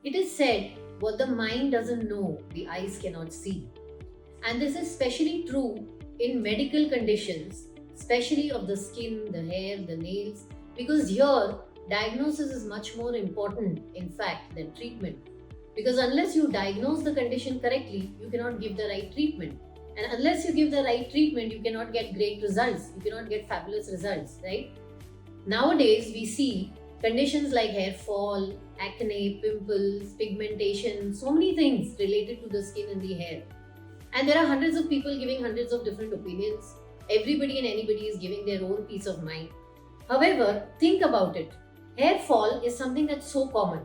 It is said, what the mind doesn't know, the eyes cannot see. And this is especially true in medical conditions, especially of the skin, the hair, the nails, because here diagnosis is much more important, in fact, than treatment. Because unless you diagnose the condition correctly, you cannot give the right treatment. And unless you give the right treatment, you cannot get great results. You cannot get fabulous results, right? Nowadays, we see conditions like hair fall, acne, pimples, pigmentation, so many things related to the skin and the hair. And there are hundreds of people giving hundreds of different opinions. Everybody and anybody is giving their own peace of mind. However, think about it. Hair fall is something that's so common.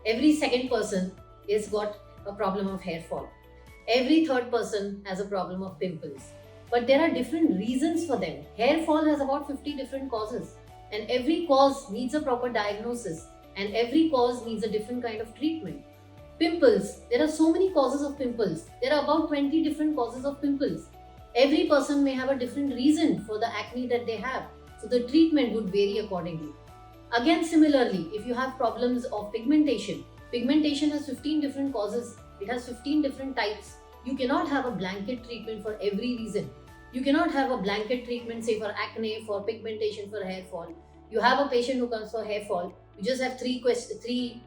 Every second person has got a problem of hair fall. Every third person has a problem of pimples. But there are different reasons for them. Hair fall has about 50 different causes, and every cause needs a proper diagnosis, and every cause needs a different kind of treatment. Pimples, there are so many causes of pimples. There are about 20 different causes of pimples. Every person may have a different reason for the acne that they have, so the treatment would vary accordingly. Again, similarly, if you have problems of pigmentation, pigmentation has 15 different causes, it has 15 different types. You cannot have a blanket treatment for every reason. You cannot have a blanket treatment, say for acne, for pigmentation, for hair fall. You have a patient who comes for hair fall, you just have three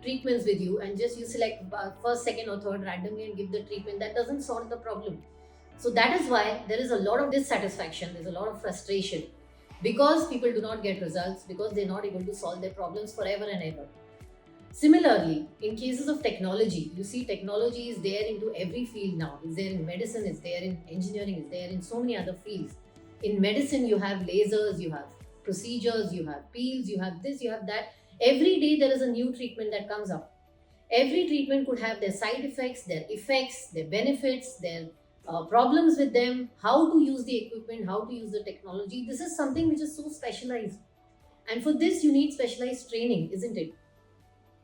treatments with you, and just you select first, second, or third randomly and give the treatment. That doesn't solve the problem. So that is why there is a lot of dissatisfaction, there's a lot of frustration, because people do not get results, because they're not able to solve their problems forever and ever. Similarly, in cases of technology, you see technology is there into every field now. It's there in medicine, it's there in engineering, it's there in so many other fields. In medicine, you have lasers, you have procedures, you have peels, you have this, you have that. Every day there is a new treatment that comes up. Every treatment could have their side effects, their benefits, their problems with them, how to use the equipment, how to use the technology. This is something which is so specialized. And for this, you need specialized training, isn't it?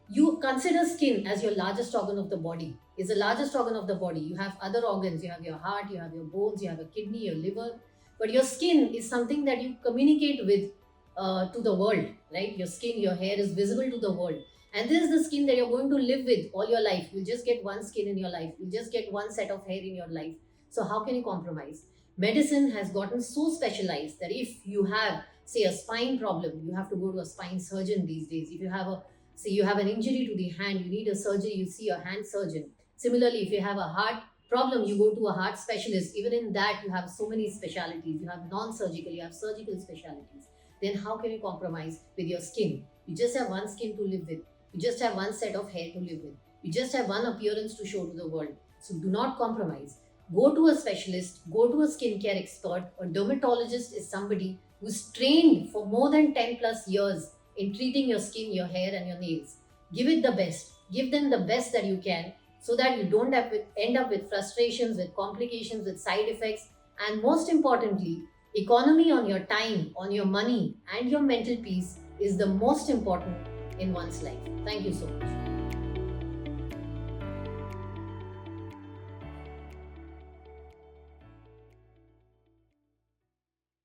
You consider skin as your largest organ of the body. Is the largest organ of the body. You have other organs, you have your heart, you have your bones, you have a kidney, your liver. But your skin is something that you communicate with to the world, right? Your skin, your hair is visible to the world. And this is the skin that you're going to live with all your life. You'll just get one skin in your life. You'll just get one set of hair in your life. So how can you compromise? Medicine has gotten so specialized that if you have, say, a spine problem, you have to go to a spine surgeon these days. If you have a Say you have an injury to the hand, you need a surgery, you see a hand surgeon. Similarly, if you have a heart problem, you go to a heart specialist. Even in that, you have so many specialities. You have non-surgical, you have surgical specialities. Then how can you compromise with your skin? You just have one skin to live with. You just have one set of hair to live with. You just have one appearance to show to the world. So do not compromise. Go to a specialist, go to a skincare expert. A dermatologist is somebody who's trained for more than 10 plus years in treating your skin, your hair, and your nails. Give it the best. Give them the best that you can, so that you don't end up with frustrations, with complications, with side effects, and most importantly, economy on your time, on your money, and your mental peace is the most important in one's life. Thank you so much.